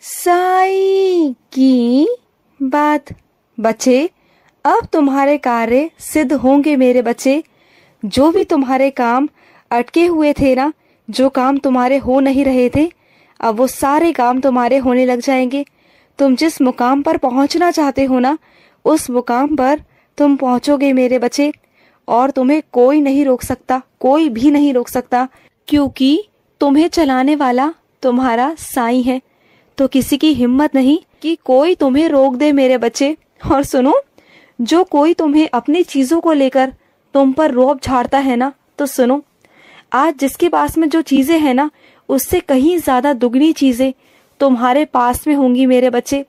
साईं की बात। बच्चे, अब तुम्हारे कार्य सिद्ध होंगे मेरे बच्चे। जो भी तुम्हारे काम अटके हुए थे ना, जो काम तुम्हारे हो नहीं रहे थे, अब वो सारे काम तुम्हारे होने लग जाएंगे। तुम जिस मुकाम पर पहुंचना चाहते हो ना, उस मुकाम पर तुम पहुंचोगे मेरे बच्चे। और तुम्हें कोई नहीं रोक सकता, कोई भी नहीं रोक सकता, क्योंकि तुम्हें चलाने वाला तुम्हारा साईं है। तो किसी की हिम्मत नहीं कि कोई तुम्हें रोक दे मेरे बच्चे। और सुनो, जो कोई तुम्हें अपनी चीजों को लेकर तुम पर रौब झाड़ता है ना, तो सुनो, आज जिसके पास में जो चीजें हैं ना, उससे कहीं ज्यादा दुगनी चीजें तुम्हारे पास में होंगी मेरे बच्चे।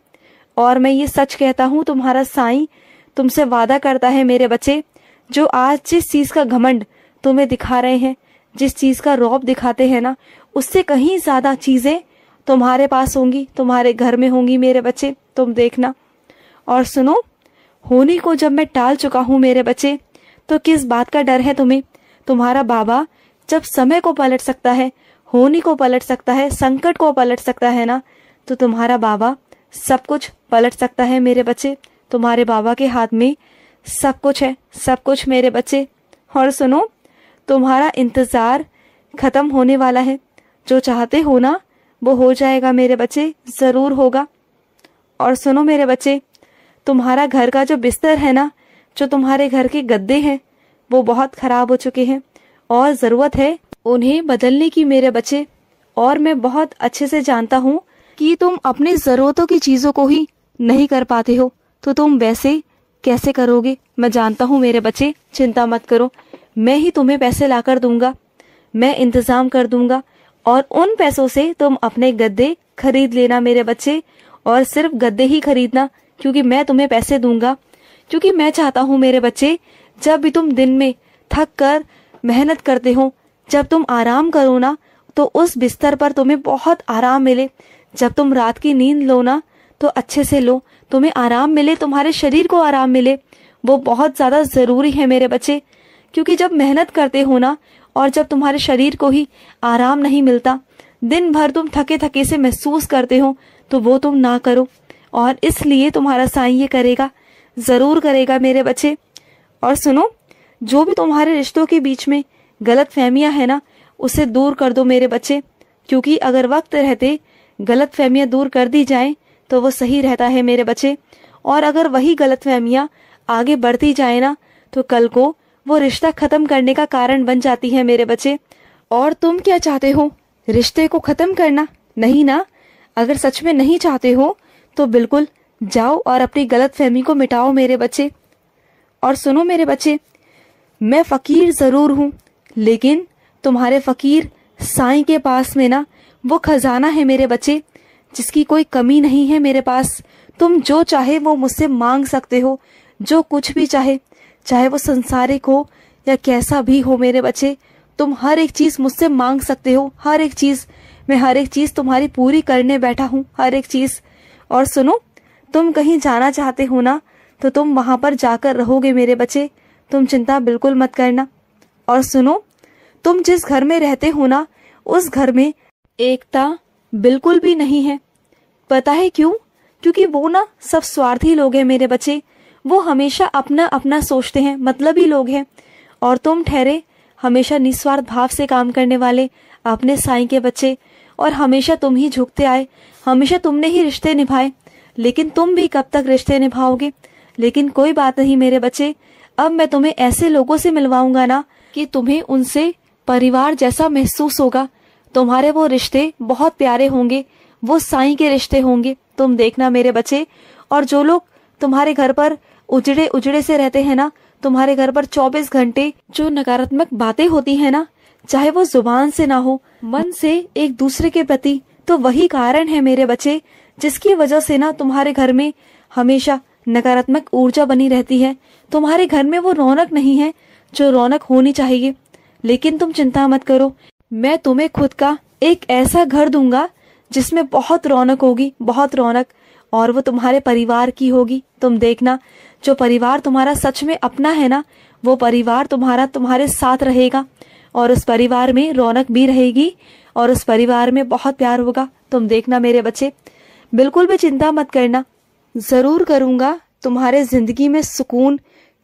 और मैं ये सच कहता हूँ, तुम्हारा साईं तुमसे वादा करता है मेरे बच्चे, जो आज जिस चीज का घमंड तुम्हें दिखा रहे हैं, जिस चीज का रौब दिखाते हैं ना, उससे कहीं ज्यादा चीजें तुम्हारे पास होंगी, तुम्हारे घर में होंगी मेरे बच्चे, तुम देखना। और सुनो, होने को जब मैं टाल चुका हूँ मेरे बच्चे, तो किस बात का डर है तुम्हें? तुम्हारा बाबा जब समय को पलट सकता है, होने को पलट सकता है, संकट को पलट सकता है ना, तो तुम्हारा बाबा सब कुछ पलट सकता है मेरे बच्चे। तुम्हारे बाबा के हाथ में सब कुछ है, सब कुछ मेरे बच्चे। और सुनो, तुम्हारा इंतजार खत्म होने वाला है। जो चाहते हो ना, वो हो जाएगा मेरे बच्चे, जरूर होगा। और सुनो मेरे बच्चे, तुम्हारा घर का जो बिस्तर है ना, जो तुम्हारे घर के गद्दे हैं, वो बहुत खराब हो चुके हैं और जरूरत है उन्हें बदलने की मेरे बच्चे। और मैं बहुत अच्छे से जानता हूँ कि तुम अपनी जरूरतों की चीजों को ही नहीं कर पाते हो, तो तुम वैसे कैसे करोगे? मैं जानता हूँ मेरे बच्चे, चिंता मत करो, मैं ही तुम्हें पैसे लाकर दूंगा, मैं इंतजाम कर दूंगा। और उन पैसों से तुम अपने गद्दे खरीद लेना मेरे बच्चे। और सिर्फ गद्दे ही खरीदना, क्योंकि मैं तुम्हें पैसे दूंगा। क्योंकि मैं चाहता हूँ मेरे बच्चे, जब भी तुम दिन में थक कर मेहनत करते हो, जब तुम आराम करो ना, तो उस बिस्तर पर तुम्हें बहुत आराम मिले। जब तुम रात की नींद लो ना, तो अच्छे से लो, तुम्हें आराम मिले, तुम्हारे शरीर को आराम मिले। वो बहुत ज्यादा जरूरी है मेरे बच्चे। क्योंकि जब मेहनत करते हो ना, और जब तुम्हारे शरीर को ही आराम नहीं मिलता, दिन भर तुम थके थके से महसूस करते हो, तो वो तुम ना करो। और इसलिए तुम्हारा साईं ये करेगा, जरूर करेगा मेरे बच्चे। और सुनो, जो भी तुम्हारे रिश्तों के बीच में गलत फहमियां है ना, उसे दूर कर दो मेरे बच्चे। क्योंकि अगर वक्त रहते गलत फहमियां दूर कर दी जाएं, तो वो सही रहता है मेरे बच्चे। और अगर वही गलत फहमियां आगे बढ़ती जाए ना, तो कल को वो रिश्ता खत्म करने का कारण बन जाती है मेरे बच्चे। और तुम क्या चाहते हो? रिश्ते को खत्म करना? नहीं ना। अगर सच में नहीं चाहते हो, तो बिल्कुल जाओ और अपनी गलत फहमी को मिटाओ मेरे बच्चे। और सुनो मेरे बच्चे, मैं फकीर जरूर हूँ, लेकिन तुम्हारे फकीर साईं के पास में ना वो खजाना है मेरे बच्चे, जिसकी कोई कमी नहीं है मेरे पास। तुम जो चाहे वो मुझसे मांग सकते हो, जो कुछ भी चाहे, चाहे वो संसारिक हो या कैसा भी हो मेरे बच्चे, तुम हर एक चीज मुझसे मांग सकते हो। हर एक चीज, मैं हर एक चीज तुम्हारी पूरी करने बैठा हूँ, हर एक चीज। और सुनो, तुम कहीं जाना चाहते हो ना, तो तुम वहां पर जाकर रहोगे मेरे बच्चे, तुम चिंता बिल्कुल मत करना। और सुनो, तुम जिस घर में रहते हो ना, उस घर में एकता बिल्कुल भी नहीं है। पता है क्यों? क्योंकि वो ना सब स्वार्थी लोग हैं मेरे बच्चे। वो हमेशा अपना अपना सोचते हैं, मतलबी लोग हैं। और तुम ठहरे हमेशा निस्वार्थ भाव से काम करने वाले अपने साईं के बच्चे। और हमेशा तुम ही झुकते आए, हमेशा तुमने ही रिश्ते निभाए। लेकिन तुम भी कब तक रिश्ते निभाओगे? लेकिन कोई बात नहीं मेरे बच्चे, अब मैं तुम्हें ऐसे लोगों से मिलवाऊंगा ना, कि तुम्हें उनसे परिवार जैसा महसूस होगा। तुम्हारे वो रिश्ते बहुत प्यारे होंगे, वो साईं के रिश्ते होंगे, तुम देखना मेरे बच्चे। और जो लोग तुम्हारे घर पर उजड़े उजड़े से रहते हैं ना, तुम्हारे घर पर 24 घंटे जो नकारात्मक बातें होती है ना, चाहे वो जुबान से ना हो, मन से एक दूसरे के प्रति, तो वही कारण है मेरे बच्चे, जिसकी वजह से ना तुम्हारे घर में हमेशा नकारात्मक ऊर्जा बनी रहती है। तुम्हारे घर में वो रौनक नहीं है जो रौनक होनी चाहिए। लेकिन तुम चिंता मत करो, मैं तुम्हें खुद का एक ऐसा घर दूंगा जिसमें बहुत रौनक होगी, बहुत रौनक। और वो तुम्हारे परिवार की होगी। तुम देखना, जो परिवार तुम्हारा सच में अपना है ना, वो परिवार तुम्हारा तुम्हारे साथ रहेगा। और उस परिवार में रौनक भी रहेगी, और उस परिवार में बहुत प्यार होगा। तुम देखना मेरे बच्चे, बिल्कुल भी चिंता मत करना, जरूर करूँगा तुम्हारे जिंदगी में सुकून,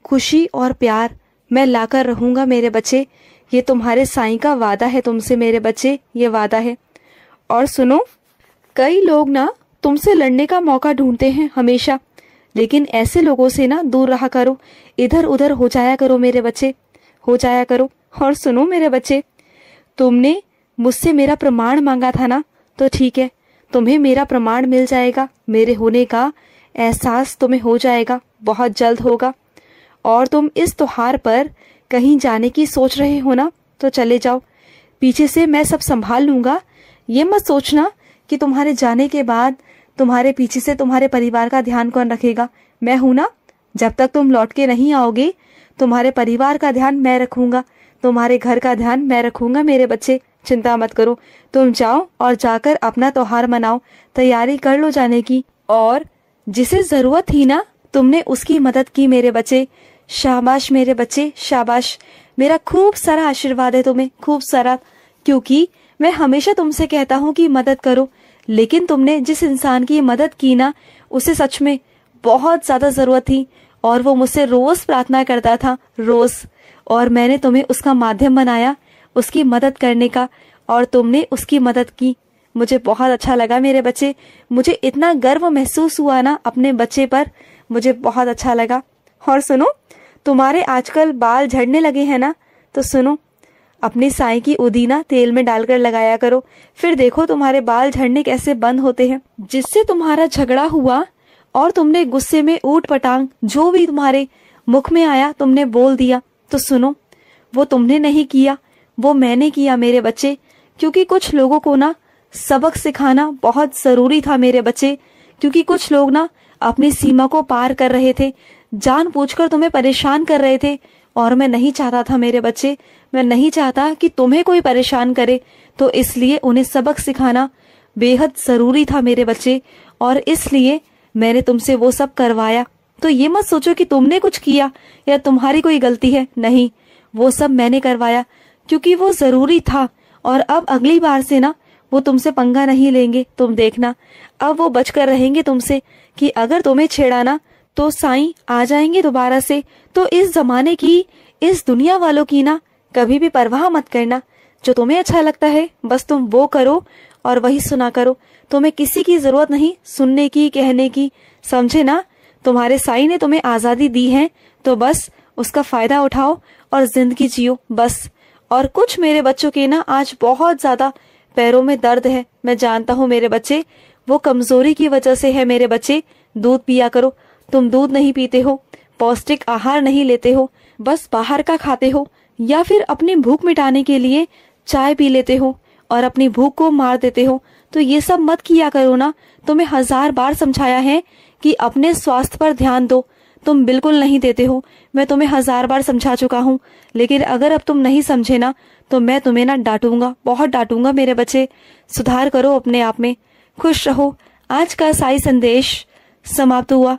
खुशी और प्यार मैं लाकर रहूँगा मेरे बच्चे। ये तुम्हारे साईं का वादा है तुमसे मेरे बच्चे, ये वादा है। और सुनो, कई लोग ना तुमसे लड़ने का मौका ढूंढते हैं हमेशा, लेकिन ऐसे लोगों से ना दूर रहा करो, इधर उधर हो जाया करो मेरे बच्चे, हो जाया करो। और सुनो मेरे बच्चे, तुमने मुझसे मेरा प्रमाण मांगा था ना, तो ठीक है, तुम्हें मेरा प्रमाण मिल जाएगा, मेरे होने का एहसास तुम्हें हो जाएगा, बहुत जल्द होगा। और तुम इस त्योहार पर कहीं जाने की सोच रहे हो ना, तो चले जाओ, पीछे से मैं सब संभाल लूँगा। ये मत सोचना कि तुम्हारे जाने के बाद तुम्हारे पीछे से तुम्हारे परिवार का ध्यान कौन रखेगा, मैं हूं ना। जब तक तुम लौट के नहीं आओगे, तुम्हारे परिवार का ध्यान मैं रखूंगा, तुम्हारे घर का ध्यान मैं रखूंगा मेरे बच्चे, चिंता मत करो। तुम जाओ और जाकर अपना त्योहार मनाओ, तैयारी कर लो जाने की। और जिसे जरूरत थी ना, तुमने उसकी मदद की मेरे बच्चे, शाबाश मेरे बच्चे, शाबाश। मेरा खूब सारा आशीर्वाद है तुम्हें, खूब सारा, क्योंकि मैं हमेशा तुमसे कहता हूँ कि मदद करो, लेकिन तुमने जिस इंसान की मदद की ना, उसे सच में बहुत ज्यादा जरूरत थी, और वो मुझसे रोज प्रार्थना करता था, रोज। और मैंने तुम्हें उसका माध्यम बनाया उसकी मदद करने का, और तुमने उसकी मदद की। मुझे बहुत अच्छा लगा मेरे बच्चे, मुझे इतना गर्व महसूस हुआ ना अपने बच्चे पर, मुझे बहुत अच्छा लगा। और सुनो, तुम्हारे आजकल बाल झड़ने लगे हैं ना, तो सुनो, अपनी साईं की उदीना तेल में डालकर लगाया करो, फिर देखो तुम्हारे बाल झड़ने कैसे बंद होते हैं। जिससे तुम्हारा झगड़ा हुआ और तुमने गुस्से में ऊट पटांग जो भी तुम्हारे मुख में आया तुमने बोल दिया, तो सुनो, वो तुमने नहीं किया, वो मैंने किया मेरे बच्चे। क्योंकि कुछ लोगों को ना सबक सिखाना बहुत जरूरी था मेरे बच्चे, क्योंकि कुछ लोग ना अपनी सीमा को पार कर रहे थे, जानबूझकर तुम्हें परेशान कर रहे थे, और मैं नहीं चाहता था मेरे बच्चे, मैं नहीं चाहता कि तुम्हें कोई परेशान करे, तो इसलिए उन्हें सबक सिखाना बेहद जरूरी था मेरे बच्चे, और इसलिए मैंने तुमसे वो सब करवाया। तो ये मत सोचो कि तुमने कुछ किया या तुम्हारी कोई गलती है, नहीं, वो सब मैंने करवाया क्योंकि वो जरूरी था। और अब अगली बार से ना वो तुमसे पंगा नहीं लेंगे, तुम देखना, अब वो बचकर रहेंगे तुमसे, कि अगर तुम्हें छेड़ा ना तो साईं आ जाएंगे दोबारा से। तो इस जमाने की, इस दुनिया वालों की ना कभी भी परवाह मत करना, जो तुम्हें अच्छा लगता है बस तुम वो करो और वही सुना करो, तुम्हें किसी की जरूरत नहीं सुनने की, कहने की, समझे ना। तुम्हारे साईं ने तुम्हें आजादी दी है, तो बस उसका फायदा उठाओ और जिंदगी जियो बस। और कुछ मेरे बच्चों के ना आज बहुत ज्यादा पैरों में दर्द है, मैं जानता हूँ मेरे बच्चे, वो कमजोरी की वजह से है मेरे बच्चे। दूध पिया करो, तुम दूध नहीं पीते हो, पौष्टिक आहार नहीं लेते हो, बस बाहर का खाते हो, या फिर अपनी भूख मिटाने के लिए चाय पी लेते हो और अपनी भूख को मार देते हो। तो ये सब मत किया करो ना, तुम्हें 1000 बार समझाया है कि अपने स्वास्थ्य पर ध्यान दो, तुम बिल्कुल नहीं देते हो। मैं तुम्हें 1000 बार समझा चुका हूँ, लेकिन अगर अब तुम नहीं समझे ना तो मैं तुम्हें ना डांटूंगा, बहुत डांटूंगा मेरे बच्चे। सुधार करो अपने आप में, खुश रहो। आज का साई संदेश समाप्त हुआ।